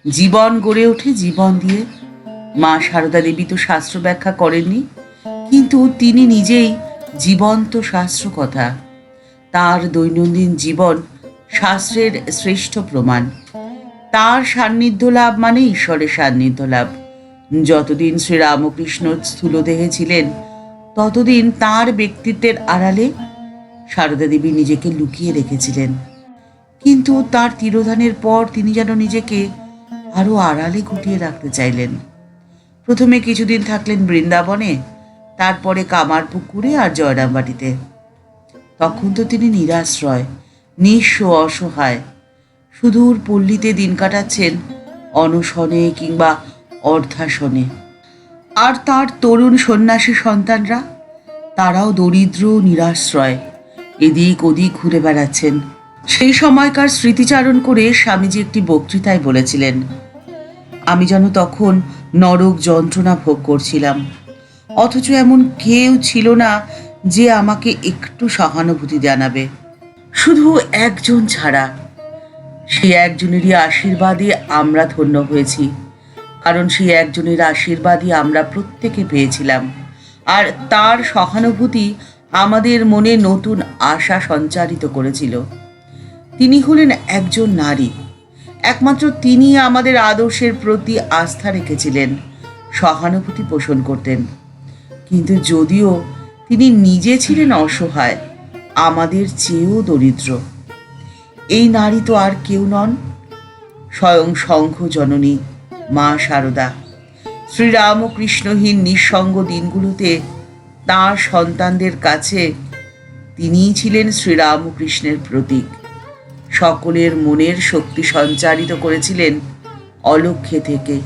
জীবন গড়ে ওঠে জীবন দিয়ে। মা সারদা দেবী তো শাস্ত্র ব্যাখ্যা করেননি, কিন্তু তিনি নিজেই জীবন্ত শাস্ত্র কথা। তার দৈনন্দিন জীবন শাস্ত্রের শ্রেষ্ঠ প্রমাণ। তার সান্নিধ্য লাভ মানে ঈশ্বরের সান্নিধ্য লাভ। যতদিন শ্রীরামকৃষ্ণ স্থূলদেহে ছিলেন, ততদিন তার ব্যক্তিত্বের আড়ালে সারদা দেবী নিজেকে লুকিয়ে রেখেছিলেন। কিন্তু তার তিরোধানের পর তিনি যেন নিজেকে আরো আড়ালে গুটিয়ে রাখতে চাইলেন। প্রথমে কিছুদিন থাকলেন বৃন্দাবনে, তারপরে কামারপুকুরে আর জয়রামবাটিতে। তখন তো তিনি নিরাশ্রয়, নিঃস্ব, অসহায়, সুদূর পল্লীতে দিন কাটাচ্ছেন, অনশনে কিংবা অর্ধাসনে। আর তার তরুণ সন্ন্যাসী সন্তানরা, তারাও দরিদ্র, নিরাশ্রয়, এদিক ওদিক ঘুরে বেড়াচ্ছেন। সেই সময়কার স্মৃতিচারণ করে স্বামীজি একটি বক্তৃতায় বলেছিলেন, আমি যেন তখন নরক যন্ত্রণা ভোগ করছিলাম, অথচ এমন কেউ ছিল না যে আমাকে একটু সহানুভূতি জানাবে, শুধু একজন ছাড়া। সেই একজনেরই আশীর্বাদে আমরা ধন্য হয়েছি, কারণ সেই একজনের আশীর্বাদই আমরা প্রত্যেকে পেয়েছিলাম। আর তার সহানুভূতি আমাদের মনে নতুন আশা সঞ্চারিত করেছিল। তিনি হলেন একজন নারী, একমাত্র তিনি আমাদের আদর্শের প্রতি আস্থা রেখেছিলেন, সহানুভূতি পোষণ করতেন। কিন্তু যদিও তিনি নিজে ছিলেন অসহায়, আমাদের চেয়েও দরিদ্র, এই নারী তো আর কেউ নন, স্বয়ং শঙ্খ জননী মা সারদা। শ্রীরামকৃষ্ণহীন নিঃসঙ্গ দিনগুলোতে তাঁর সন্তানদের কাছে তিনিই ছিলেন শ্রীরামকৃষ্ণের প্রতীক। সকলের মনের শক্তি সঞ্চারিত করেছিলেন অলক্ষ্যে থেকে।